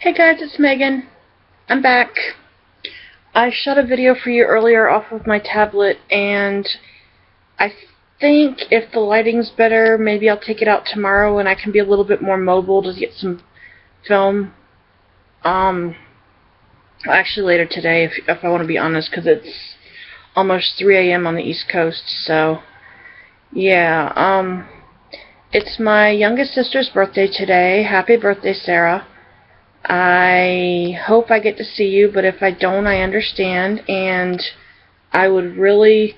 Hey guys, it's Megan. I'm back. I shot a video for you earlier off of my tablet, and I think if the lighting's better, maybe I'll take it out tomorrow and I can be a little bit more mobile to get some film. Actually later today, if I want to be honest, because it's almost 3 a.m. on the East Coast, so yeah. It's my youngest sister's birthday today. Happy birthday, Sara. I hope I get to see you, but if I don't, I understand, and I would really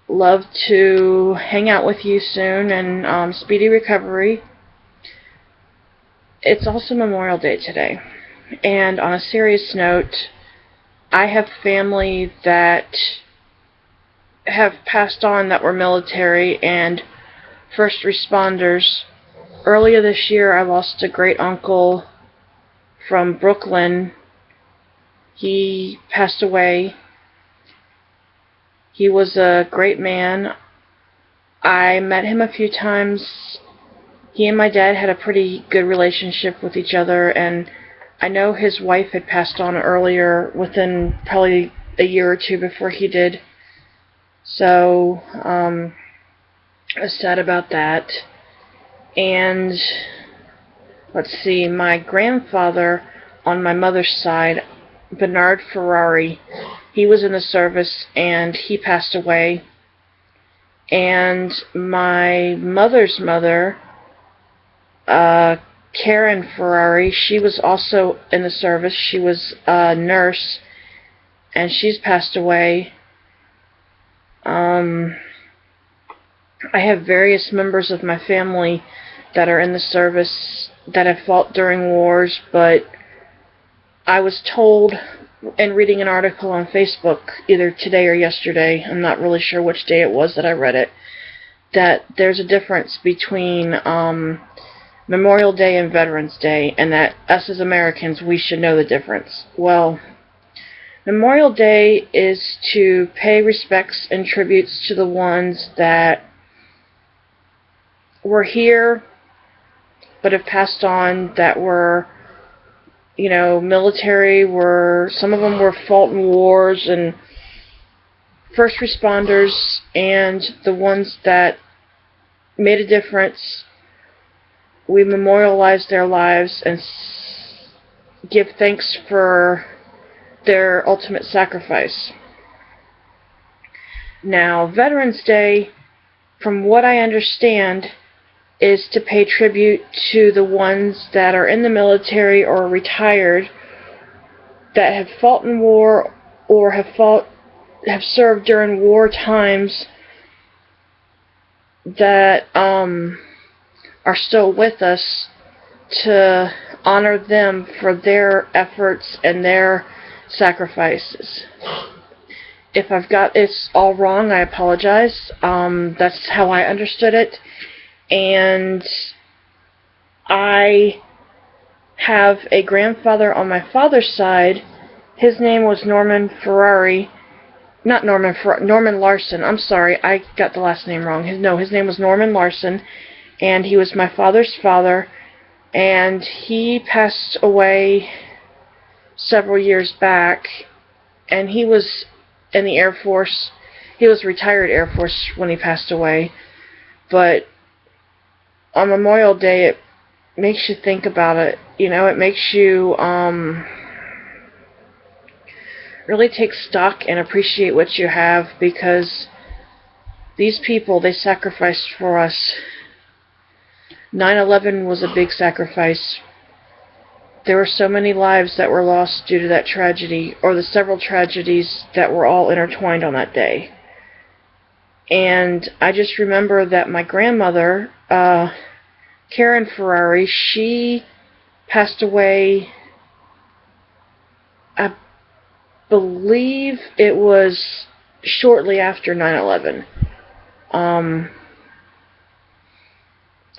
love to hang out with you soon, and speedy recovery. It's also Memorial Day today, and on a serious note, I have family that have passed on that were military and first responders. Earlier this year, I lost a great uncle from Brooklyn. He passed away. He was a great man. I met him a few times. He and my dad had a pretty good relationship with each other, and I know his wife had passed on earlier, within probably a year or two before he did. So, I was sad about that. And let's see, my grandfather on my mother's side, Bernard Ferrari, he was in the service and he passed away. And my mother's mother, Karen Ferrari, she was also in the service. She was a nurse and she's passed away. I have various members of my family that are in the service that have fought during wars, but I was told in reading an article on Facebook either today or yesterday, I'm not really sure which day it was that I read it, that there's a difference between Memorial Day and Veterans Day, and that us as Americans, we should know the difference. Well, Memorial Day is to pay respects and tributes to the ones that were here but have passed on, that were, military, some of them were fought in wars, and first responders, and the ones that made a difference. We memorialize their lives and give thanks for their ultimate sacrifice. Now, Veterans Day, from what I understand, is to pay tribute to the ones that are in the military or retired that have fought in war or have served during war times, that are still with us, to honor them for their efforts and their sacrifices. If I've got this all wrong, I apologize. That's how I understood it. And I have a grandfather on my father's side. His name was Norman Ferrari. Norman Larson. I'm sorry, I got the last name wrong. His name was Norman Larson, and he was my father's father, and he passed away several years back, and he was in the Air Force. He was retired Air Force when he passed away, but on Memorial Day, it makes you think about it. It makes you really take stock and appreciate what you have, because these people, they sacrificed for us. 9/11 was a big sacrifice. There were so many lives that were lost due to that tragedy, or the several tragedies that were all intertwined on that day. And I just remember that my grandmother, Karen Ferrari, she passed away, I believe it was shortly after 9/11. I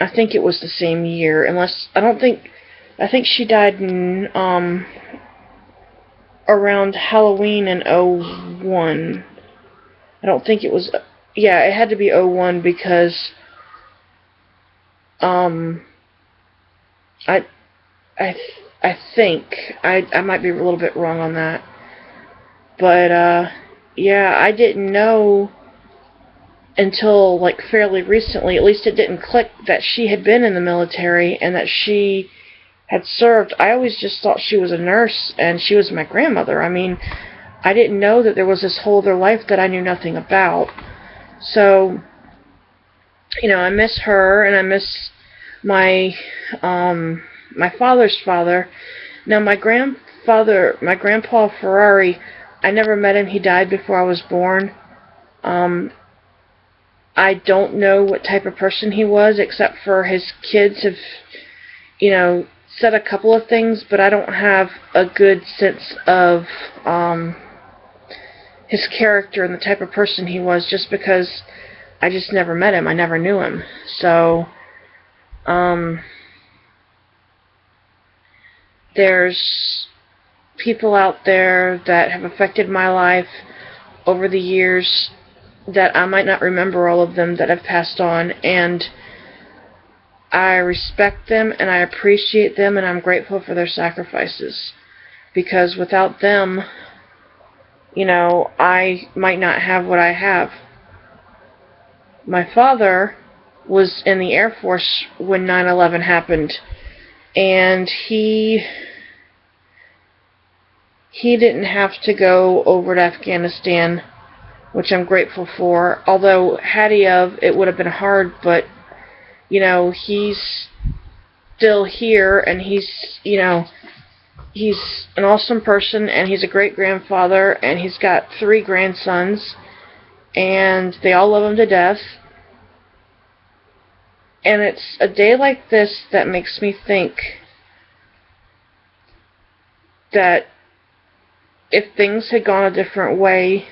think it was the same year, I think she died in, around Halloween in '01. I don't think it was, yeah, it had to be '01, because I I think. I might be a little bit wrong on that. But, yeah, I didn't know until, like, fairly recently, at least it didn't click, that she had been in the military and that she had served. I always just thought she was a nurse and she was my grandmother. I mean, I didn't know that there was this whole other life that I knew nothing about. So, you know, I miss her, and I miss my, my father's father. Now, my grandpa Ferrari, I never met him. He died before I was born. I don't know what type of person he was, except for his kids have, you know, said a couple of things, but I don't have a good sense of his character and the type of person he was, just because I just never met him. I never knew him. So, there's people out there that have affected my life over the years that I might not remember all of them, that have passed on, and I respect them and I appreciate them, and I'm grateful for their sacrifices, because without them, you know, I might not have what I have. My father was in the Air Force when 9/11 happened, and he didn't have to go over to Afghanistan, which I'm grateful for. Although, had he of, it would have been hard, but, you know, he's still here, and he's, you know, he's an awesome person, and he's a great-grandfather, and he's got 3 grandsons, and they all love him to death. And it's a day like this that makes me think that if things had gone a different way,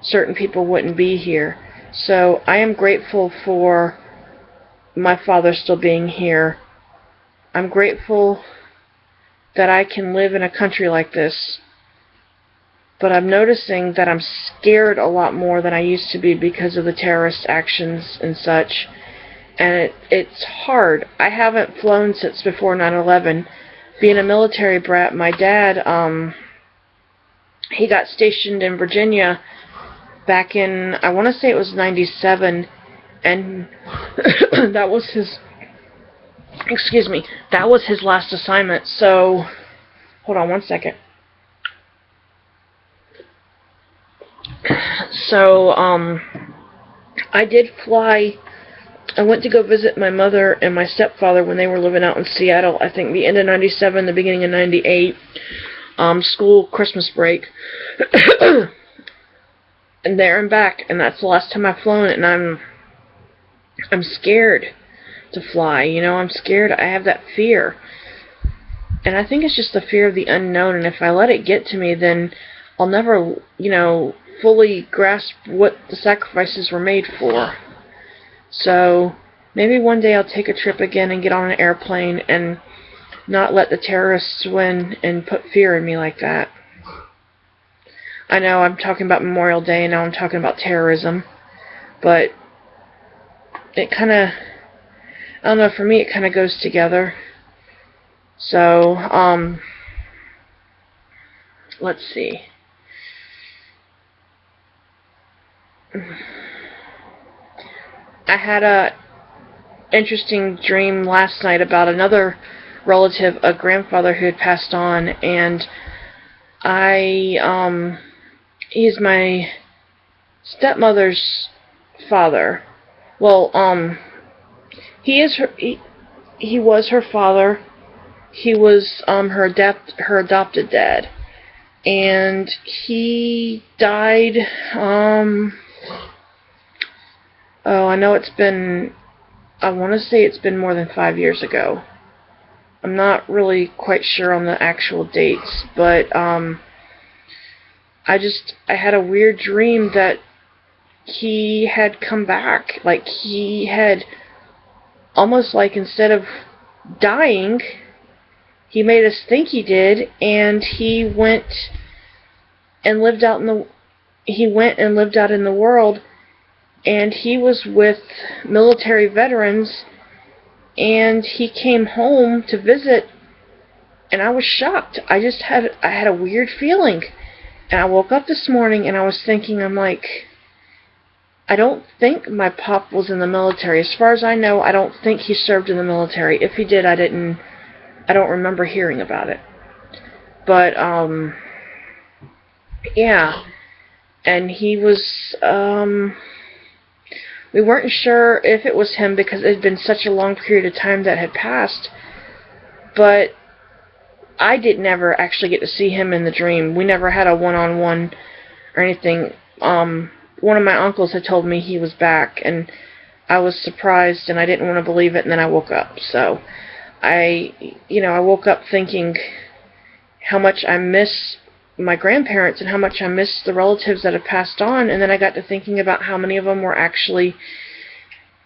certain people wouldn't be here. So I am grateful for my father still being here. I'm grateful that I can live in a country like this. But I'm noticing that I'm scared a lot more than I used to be because of the terrorist actions and such. And it's hard. I haven't flown since before 9/11. Being a military brat, my dad, he got stationed in Virginia back in, I want to say it was 97, and that was his, that was his last assignment. So, hold on one second. So, I did fly. I went to go visit my mother and my stepfather when they were living out in Seattle, I think the end of 97, the beginning of 98, school Christmas break. And there and back, and that's the last time I've flown, and I'm scared to fly, you know, I'm scared. I have that fear. And I think it's just the fear of the unknown, and if I let it get to me, then I'll never, you know, fully grasp what the sacrifices were made for. So, maybe one day I'll take a trip again and get on an airplane and not let the terrorists win and put fear in me like that. I know I'm talking about Memorial Day and now I'm talking about terrorism, but it kind of, I don't know, for me it kind of goes together. So, let's see. I had a interesting dream last night about another relative, a grandfather who had passed on, and he's my stepmother's father. Well, he was her father. He was her adopted dad, and he died. I know it's been, I want to say it's been more than 5 years ago. I'm not really quite sure on the actual dates, but I had a weird dream that he had come back. Like, he had, almost like, instead of dying, he made us think he did, and he went and lived out in the world, and he was with military veterans, and he came home to visit, And I was shocked. I had a weird feeling. And I woke up this morning and I was thinking, I'm like, I don't think my pop was in the military. As far as I know, I don't think he served in the military. If he did, I don't remember hearing about it. But, yeah. And he was, we weren't sure if it was him because it had been such a long period of time that had passed. But I did never actually get to see him in the dream. We never had a one-on-one or anything. One of my uncles had told me he was back, and I was surprised, and I didn't want to believe it, and then I woke up. So I woke up thinking how much I miss my grandparents and how much I miss the relatives that have passed on, and then I got to thinking about how many of them were actually,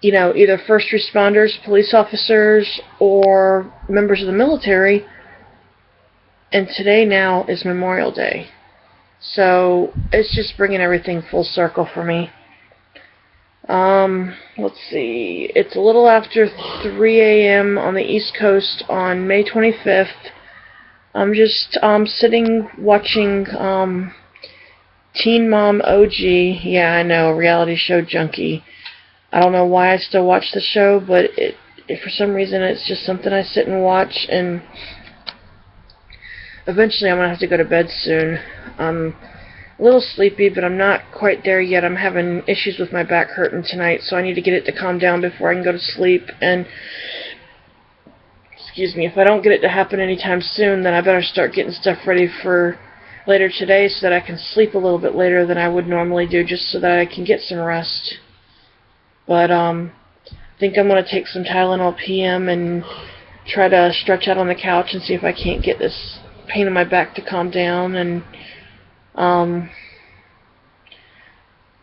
either first responders, police officers, or members of the military. And today now is Memorial Day. So it's just bringing everything full circle for me. Let's see. It's a little after 3 a.m. on the East Coast on May 25th. I'm just sitting watching Teen Mom OG. Yeah, I know, reality show junkie. I don't know why I still watch the show, but for some reason it's just something I sit and watch, and eventually I'm going to have to go to bed soon. I'm a little sleepy, but I'm not quite there yet. I'm having issues with my back hurting tonight, so I need to get it to calm down before I can go to sleep. And, excuse me, if I don't get it to happen anytime soon, then I better start getting stuff ready for later today so that I can sleep a little bit later than I would normally do, just so that I can get some rest. But, I think I'm going to take some Tylenol PM and try to stretch out on the couch and see if I can't get this pain in my back to calm down. And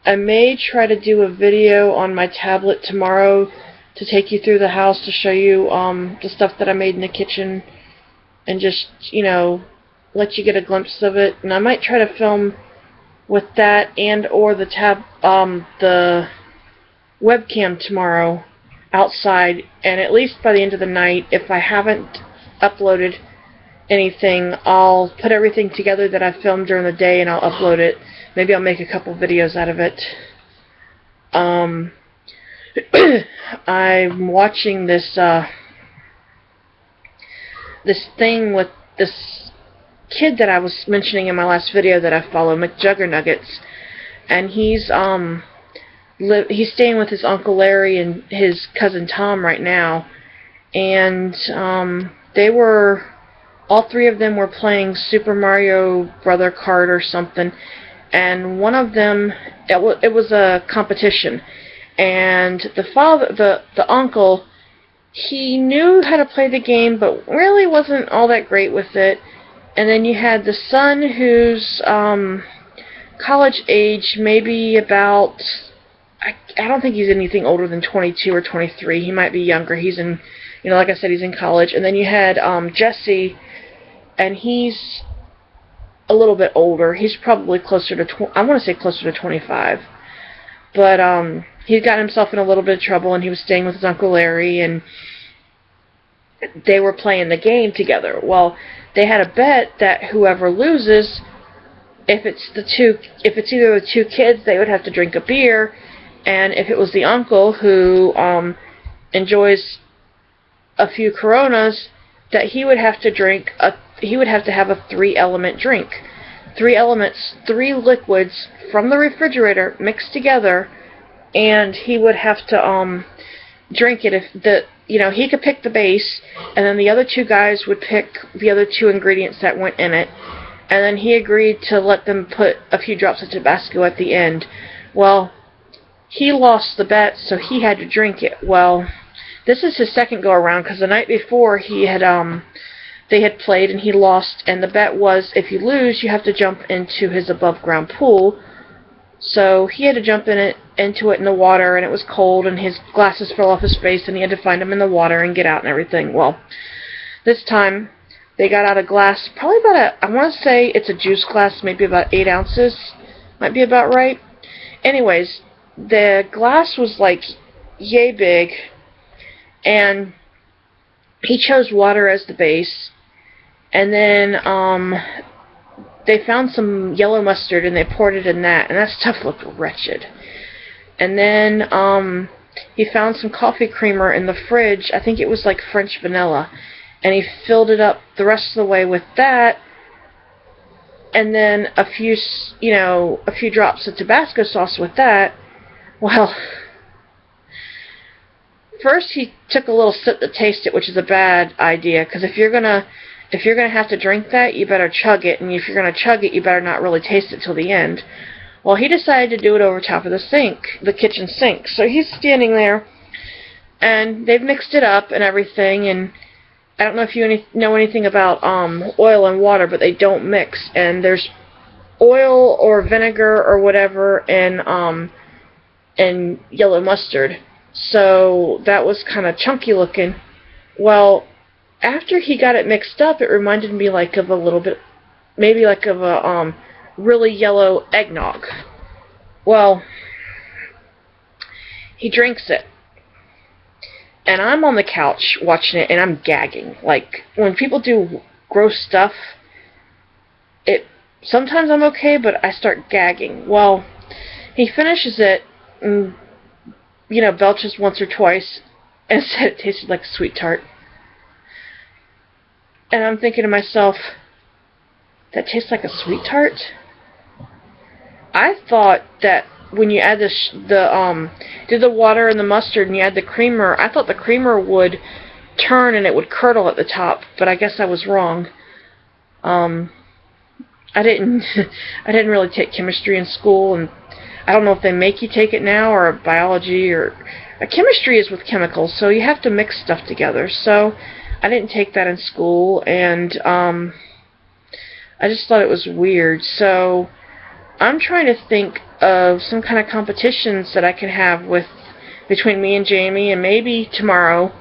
I may try to do a video on my tablet tomorrow to take you through the house to show you the stuff that I made in the kitchen and just, let you get a glimpse of it. And I might try to film with that and or the webcam tomorrow outside, and at least by the end of the night, if I haven't uploaded anything, I'll put everything together that I filmed during the day and I'll upload it. Maybe I'll make a couple videos out of it. I'm watching this thing with this kid that I was mentioning in my last video that I follow, McJuggernuggets, and he's staying with his Uncle Larry and his cousin Tom right now, and all three of them were playing Super Mario Brother Kart or something, and one of them, it was a competition, and the uncle, he knew how to play the game, but really wasn't all that great with it. And then you had the son who's college age, maybe about, I don't think he's anything older than 22 or 23. He might be younger. He's in, like I said, he's in college. And then you had Jesse, and he's a little bit older. He's probably closer to, I want to say closer to 25. But he got himself in a little bit of trouble, and he was staying with his Uncle Larry, and they were playing the game together. Well, they had a bet that whoever loses, if it's either the two kids, they would have to drink a beer, and if it was the uncle who enjoys a few Coronas, that he would have to have a 3-element drink. 3 elements, 3 liquids from the refrigerator mixed together, and he would have to drink it. If he could pick the base, and then the other 2 guys would pick the other 2 ingredients that went in it, and then he agreed to let them put a few drops of Tabasco at the end. Well, he lost the bet, so he had to drink it. Well, this is his second go-around, because the night before they had played and he lost, and the bet was if you lose, you have to jump into his above-ground pool. So he had to jump into it in the water, and it was cold, and his glasses fell off his face, and he had to find them in the water and get out and everything. Well, this time they got out a glass, probably about I want to say it's a juice glass, maybe about 8 ounces, might be about right. Anyways, the glass was like yay big, and he chose water as the base, And then they found some yellow mustard and they poured it in that, and that stuff looked wretched. And then he found some coffee creamer in the fridge. I think it was like French vanilla, and he filled it up the rest of the way with that, and then a few drops of Tabasco sauce with that. Well, first he took a little sip to taste it, which is a bad idea, because if you're gonna have to drink that, you better chug it, and if you're gonna chug it, you better not really taste it till the end. Well, he decided to do it over top of the kitchen sink. So he's standing there, and they've mixed it up and everything, and I don't know if you know anything about oil and water, but they don't mix, and there's oil or vinegar or whatever and yellow mustard. So that was kind of chunky looking. Well, after he got it mixed up, it reminded me like of a little bit, maybe like of a really yellow eggnog. Well, he drinks it, and I'm on the couch watching it, and I'm gagging. Like, when people do gross stuff, sometimes I'm okay, but I start gagging. Well, he finishes it and, belches once or twice, and said it tasted like a sweet tart. And I'm thinking to myself, that tastes like a sweet tart? I thought that when you add the water and the mustard and you add the creamer, I thought the creamer would turn and it would curdle at the top, but I guess I was wrong. I didn't really take chemistry in school, and I don't know if they make you take it now, or biology, or chemistry is with chemicals, so you have to mix stuff together. So I didn't take that in school, and I just thought it was weird. So I'm trying to think of some kind of competitions that I can have between me and Jamie, and maybe tomorrow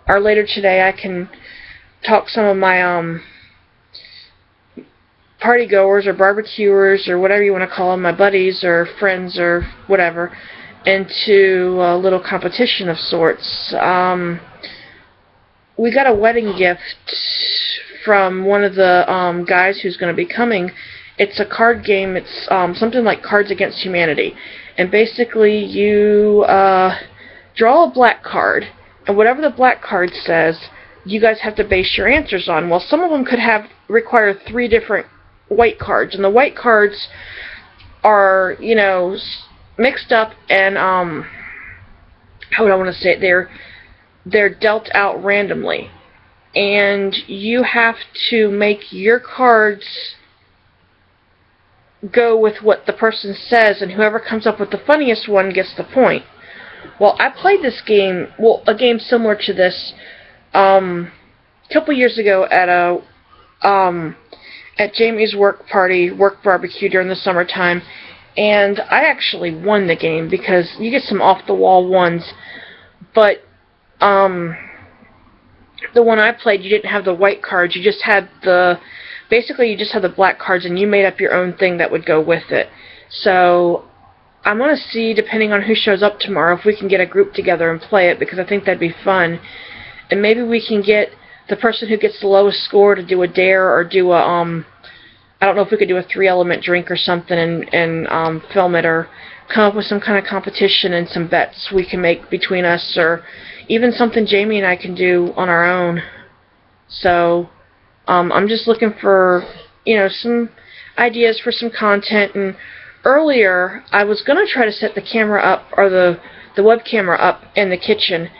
or later today I can talk some of my party goers or barbecuers or whatever you want to call them, my buddies or friends or whatever, into a little competition of sorts. We got a wedding gift from one of the guys who's going to be coming. It's a card game. It's something like Cards Against Humanity. And basically you draw a black card, and whatever the black card says, you guys have to base your answers on. Well, some of them could require 3 different white cards, and the white cards are, mixed up, and how would I want to say it? They're dealt out randomly, and you have to make your cards go with what the person says, and whoever comes up with the funniest one gets the point. Well, I played this game, a game similar to this, a couple years ago at Jamie's work barbecue during the summertime, and I actually won the game because you get some off-the-wall ones, but the one I played, you didn't have the white cards, you just had the black cards, and you made up your own thing that would go with it. So I'm going to see, depending on who shows up tomorrow, if we can get a group together and play it, because I think that'd be fun. And maybe we can get the person who gets the lowest score to do a dare, or do a, I don't know if we could do a 3-element drink or something and film it, or come up with some kind of competition and some bets we can make between us, or even something Jamie and I can do on our own. So I'm just looking for, some ideas for some content. And earlier, I was going to try to set the camera up, or the web camera up in the kitchen,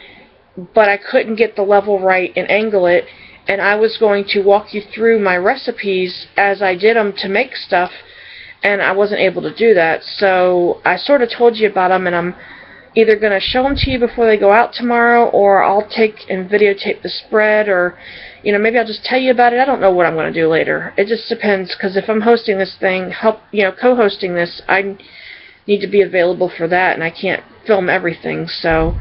but I couldn't get the level right and angle it, and I was going to walk you through my recipes as I did them to make stuff, and I wasn't able to do that. So I sort of told you about them, and I'm either going to show them to you before they go out tomorrow, or I'll take and videotape the spread, or maybe I'll just tell you about it. I don't know what I'm going to do later. It just depends, because if I'm hosting this thing, co-hosting this, I need to be available for that, and I can't film everything. So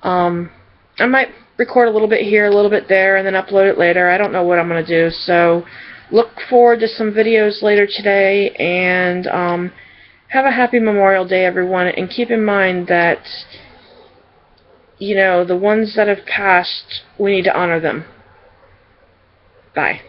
I might record a little bit here, a little bit there, and then upload it later. I don't know what I'm going to do. So look forward to some videos later today, and have a happy Memorial Day, everyone. And keep in mind that, the ones that have passed, we need to honor them. Bye.